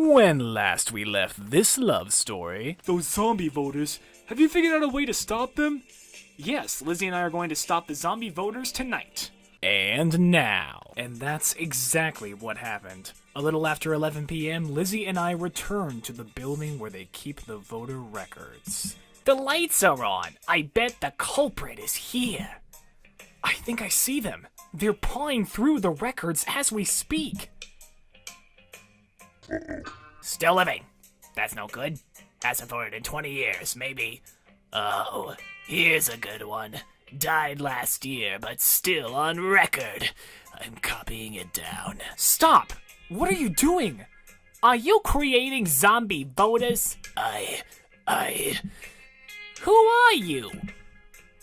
When last we left this love story, Those zombie voters, have you figured out a way to stop them? Yes, Lizzie and I are going to stop the zombie voters tonight. and now. And that's exactly what happened. A little after 11 p.m., Lizzie and I returned to the building where they keep the voter records. The lights are on. I bet the culprit is here. I think I see them. They're pawing through the records as we speak. Still living. That's no good. Hasn't voted in 20 years, maybe. Oh, here's a good one. Died last year, but still on record. I'm copying it down. Stop! What are you doing? Are you creating zombie voters? Who are you?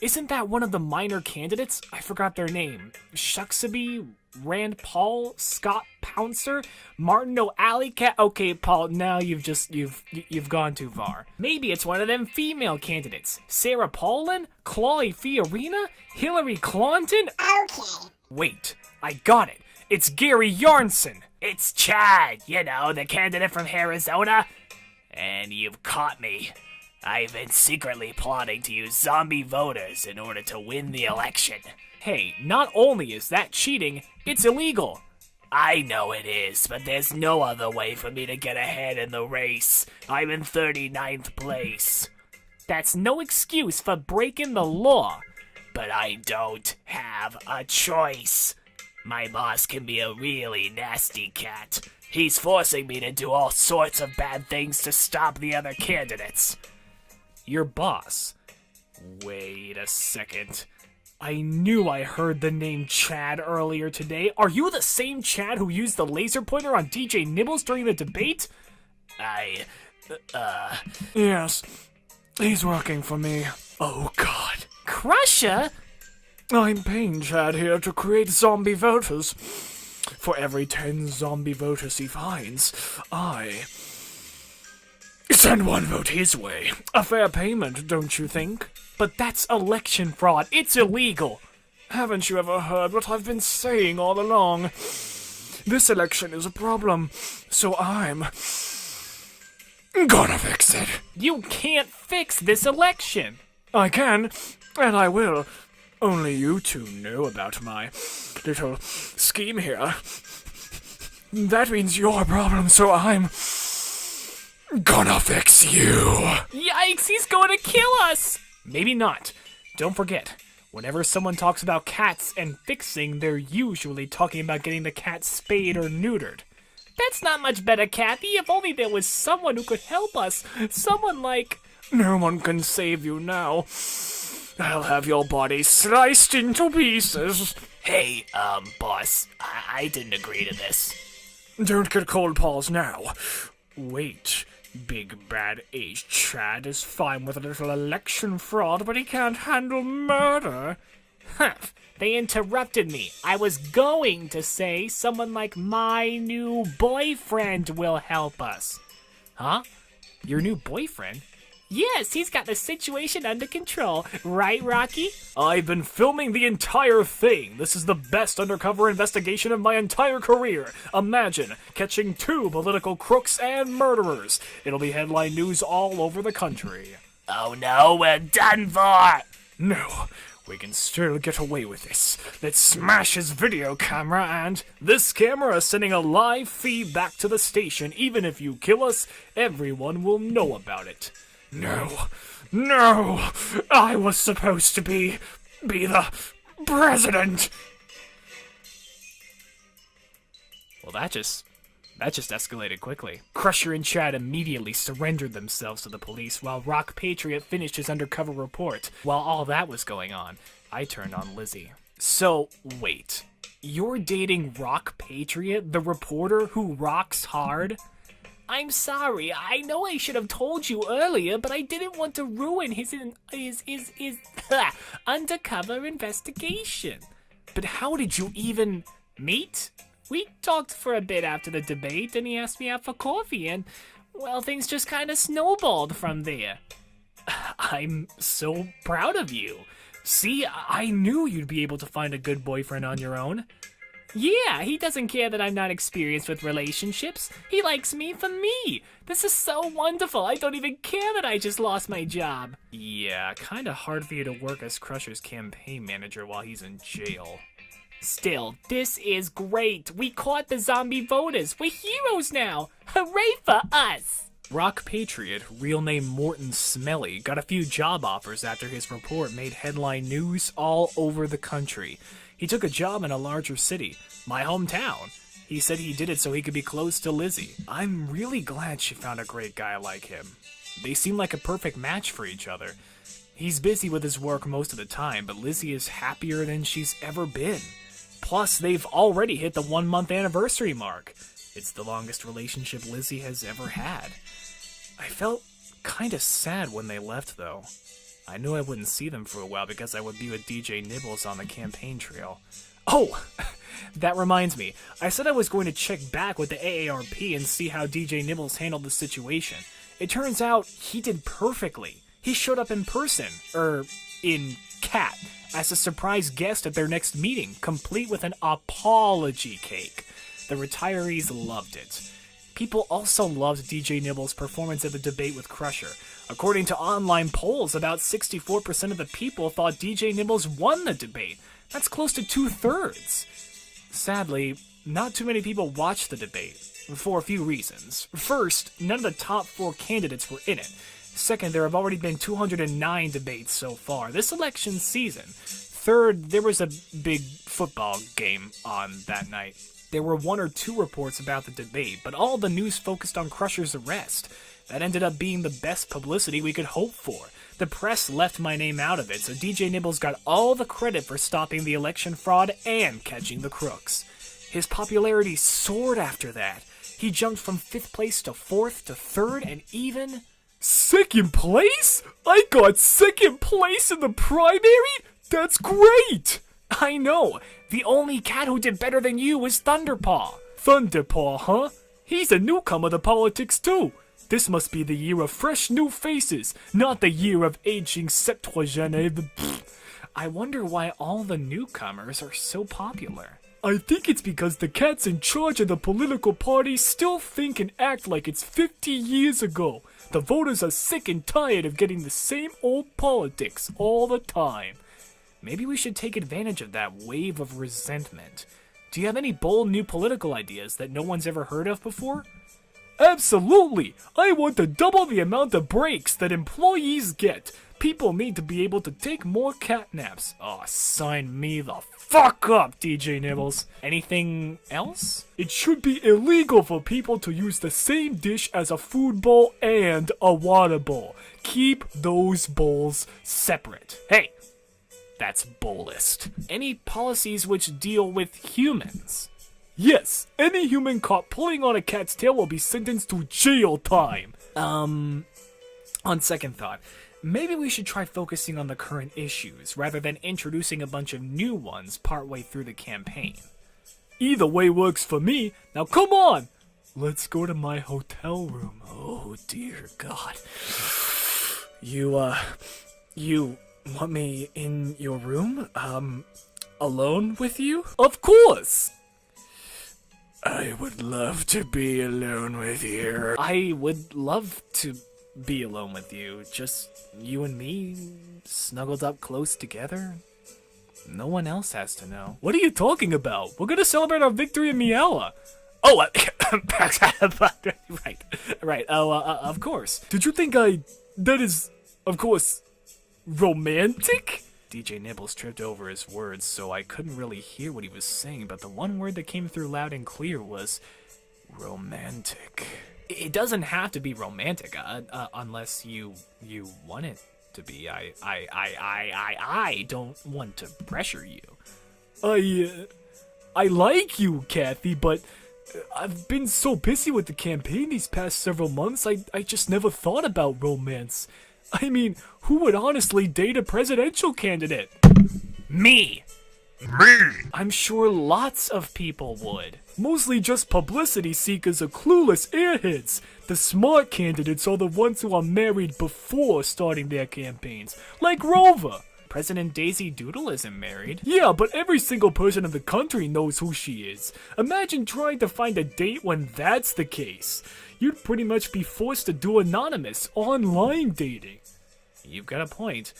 Isn't that one of the minor candidates? I forgot their name. Shuxaby, Rand Paul, Scott Pouncer, Martin O'Alley. Okay, Paul, now you've gone too far. Maybe it's one of them female candidates. Sarah Paulin, Chloe Fiorina, Hillary Clinton. Okay. Wait, I got it. It's Gary Yarnson. It's Chad, the candidate from Arizona. And you've caught me. I've been secretly plotting to use zombie voters in order to win the election. Hey, not only is that cheating, it's illegal. I know it is, but there's no other way for me to get ahead in the race. I'm in 39th place. That's no excuse for breaking the law. But I don't have a choice. My boss can be a really nasty cat. He's forcing me to do all sorts of bad things to stop the other candidates. Your boss? Wait a second. I knew I heard the name Chad earlier today. Are you the same Chad who used the laser pointer on DJ Nibbles during the debate? Yes, he's working for me. Oh God. Crusher? I'm paying Chad here to create zombie voters. For every 10 zombie voters he finds, I send one vote his way. A fair payment, don't you think? But that's election fraud. It's illegal. Haven't you ever heard what I've been saying all along? This election is a problem, so I'm gonna fix it. You can't fix this election. I can, and I will. Only you two know about my little scheme here. That means your problem, so I'm gonna fix you. Yikes, he's going to kill us. Maybe not. Don't forget, whenever someone talks about cats and fixing, they're usually talking about getting the cat spayed or neutered. That's not much better, Kathy. If only there was someone who could help us. Someone like... No one can save you now. I'll have your body sliced into pieces. Hey, boss, I didn't agree to this. Don't get cold paws now. Wait. Big bad H. Chad is fine with a little election fraud, but he can't handle murder. Huh. They interrupted me. I was going to say someone like my new boyfriend will help us. Huh? Your new boyfriend? Yes, he's got the situation under control. Right, Rocky? I've been filming the entire thing. This is the best undercover investigation of my entire career. Imagine catching 2 political crooks and murderers. It'll be headline news all over the country. Oh no, we're done for! No, we can still get away with this. Let's smash his video camera and... This camera is sending a live feed back to the station. Even if you kill us, everyone will know about it. No, I was supposed to be the president. Well, that just escalated quickly. Crusher and Chad immediately surrendered themselves to the police while Rock Patriot finished his undercover report. While all that was going on, I turned on Lizzie. So, wait. You're dating Rock Patriot, the reporter who rocks hard? I'm sorry, I know I should have told you earlier, but I didn't want to ruin his undercover investigation. But how did you even meet? We talked for a bit after the debate, and he asked me out for coffee, and, well, things just kind of snowballed from there. I'm so proud of you. See, I knew you'd be able to find a good boyfriend on your own. Yeah, he doesn't care that I'm not experienced with relationships. He likes me for me. This is so wonderful. I don't even care that I just lost my job. Yeah, kinda hard for you to work as Crusher's campaign manager while he's in jail. Still, this is great. We caught the zombie voters. We're heroes now. Hooray for us! Rock Patriot, real name Morton Smelly, got a few job offers after his report made headline news all over the country. He took a job in a larger city, my hometown. He said he did it so he could be close to Lizzie. I'm really glad she found a great guy like him. They seem like a perfect match for each other. He's busy with his work most of the time, but Lizzie is happier than she's ever been. Plus, they've already hit the 1-month anniversary mark. It's the longest relationship Lizzie has ever had. I felt kinda sad when they left, though. I knew I wouldn't see them for a while because I would be with DJ Nibbles on the campaign trail. Oh! That reminds me. I said I was going to check back with the AARP and see how DJ Nibbles handled the situation. It turns out he did perfectly. He showed up in person, in cat, as a surprise guest at their next meeting, complete with an apology cake. The retirees loved it. People also loved DJ Nibbles' performance at the debate with Crusher. According to online polls, about 64% of the people thought DJ Nibbles won the debate. That's close to 2/3. Sadly, not too many people watched the debate, for a few reasons. First, none of the top 4 candidates were in it. Second, there have already been 209 debates so far this election season. Third, there was a big football game on that night. There were 1 or 2 reports about the debate, but all the news focused on Crusher's arrest. That ended up being the best publicity we could hope for. The press left my name out of it, so DJ Nibbles got all the credit for stopping the election fraud and catching the crooks. His popularity soared after that. He jumped from 5th place to 4th to 3rd and even... 2nd place? I got 2nd place in the primary? That's great! I know. The only cat who did better than you was Thunderpaw. Thunderpaw, huh? He's a newcomer to politics too. This must be the year of fresh new faces, not the year of aging septuagenarian. I wonder why all the newcomers are so popular. I think it's because the cats in charge of the political party still think and act like it's 50 years ago. The voters are sick and tired of getting the same old politics all the time. Maybe we should take advantage of that wave of resentment. Do you have any bold new political ideas that no one's ever heard of before? Absolutely! I want to double the amount of breaks that employees get. People need to be able to take more cat naps. Oh, sign me the fuck up, DJ Nibbles. Anything else? It should be illegal for people to use the same dish as a food bowl and a water bowl. Keep those bowls separate. Hey! That's bowlist. Any policies which deal with humans? Yes, any human caught pulling on a cat's tail will be sentenced to jail time. On second thought, maybe we should try focusing on the current issues rather than introducing a bunch of new ones partway through the campaign. Either way works for me. Now come on! Let's go to my hotel room. Oh dear God. You want me in your room? Alone with you? Of course! I would love to be alone with you. I would love to be alone with you. Just you and me, snuggled up close together. No one else has to know. What are you talking about? We're gonna celebrate our victory in Miala. Oh, right. Of course. Did you think that is, of course, romantic? DJ Nibbles tripped over his words, so I couldn't really hear what he was saying, but the one word that came through loud and clear was romantic. It doesn't have to be romantic, unless you want it to be. I don't want to pressure you. I like you, Kathy, but I've been so busy with the campaign these past several months, I just never thought about romance. I mean, who would honestly date a presidential candidate? Me! I'm sure lots of people would. Mostly just publicity seekers or clueless airheads. The smart candidates are the ones who are married before starting their campaigns, like Rover. President Daisy Doodle isn't married. Yeah, but every single person in the country knows who she is. Imagine trying to find a date when that's the case. You'd pretty much be forced to do anonymous, online dating. You've got a point.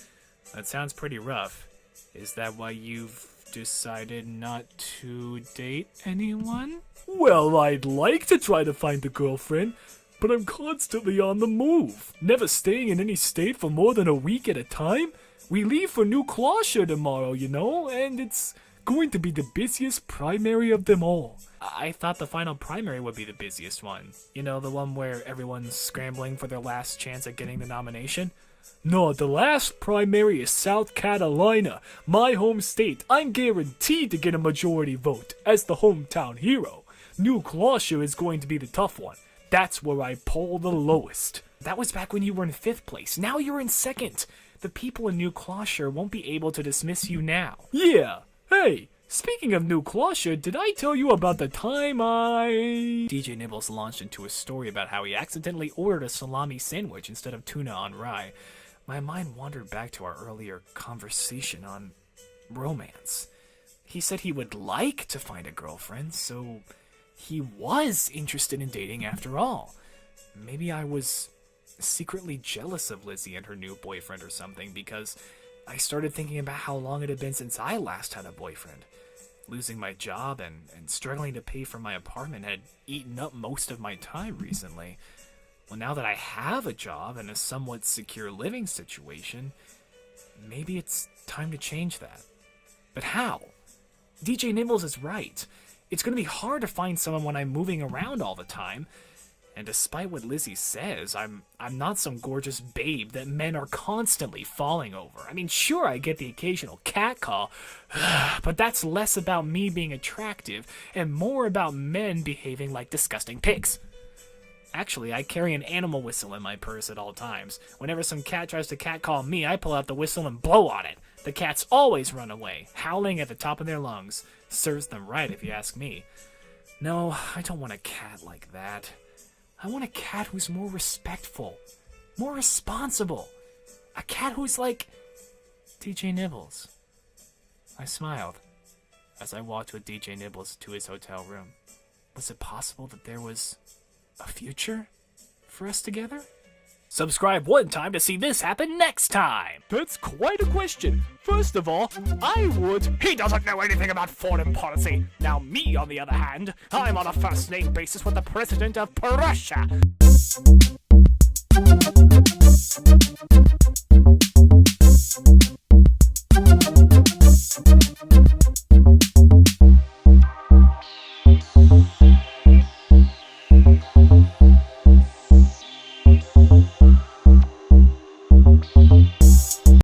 That sounds pretty rough. Is that why you've decided not to date anyone? Well, I'd like to try to find a girlfriend, but I'm constantly on the move, never staying in any state for more than a week at a time. We leave for New Clawshire tomorrow, you know, and it's going to be the busiest primary of them all. I thought the final primary would be the busiest one. You know, the one where everyone's scrambling for their last chance at getting the nomination? No, the last primary is South Carolina, my home state. I'm guaranteed to get a majority vote as the hometown hero. New Clawshire is going to be the tough one. That's where I poll the lowest. That was back when you were in 5th place. Now you're in 2nd. The people in New Clawshire won't be able to dismiss you now. Yeah. Hey, speaking of New Clawshire, did I tell you about the time DJ Nibbles launched into a story about how he accidentally ordered a salami sandwich instead of tuna on rye. My mind wandered back to our earlier conversation on romance. He said he would like to find a girlfriend, so he was interested in dating after all. Maybe I was secretly jealous of Lizzie and her new boyfriend or something, because I started thinking about how long it had been since I last had a boyfriend. Losing my job and struggling to pay for my apartment had eaten up most of my time recently. Well, now that I have a job and a somewhat secure living situation, maybe it's time to change that. But how? DJ Nibbles is right. It's going to be hard to find someone when I'm moving around all the time. And despite what Lizzie says, I'm not some gorgeous babe that men are constantly falling over. I mean, sure, I get the occasional catcall, but that's less about me being attractive and more about men behaving like disgusting pigs. Actually, I carry an animal whistle in my purse at all times. Whenever some cat tries to catcall me, I pull out the whistle and blow on it. The cats always run away, howling at the top of their lungs. Serves them right, if you ask me. No, I don't want a cat like that. I want a cat who's more respectful, more responsible. A cat who's like DJ Nibbles. I smiled as I walked with DJ Nibbles to his hotel room. Was it possible that there was a future for us together? Subscribe one time to see this happen next time. That's quite a question. First of all, I would... He doesn't know anything about foreign policy. Now me, on the other hand, I'm on a first-name basis with the president of Prussia.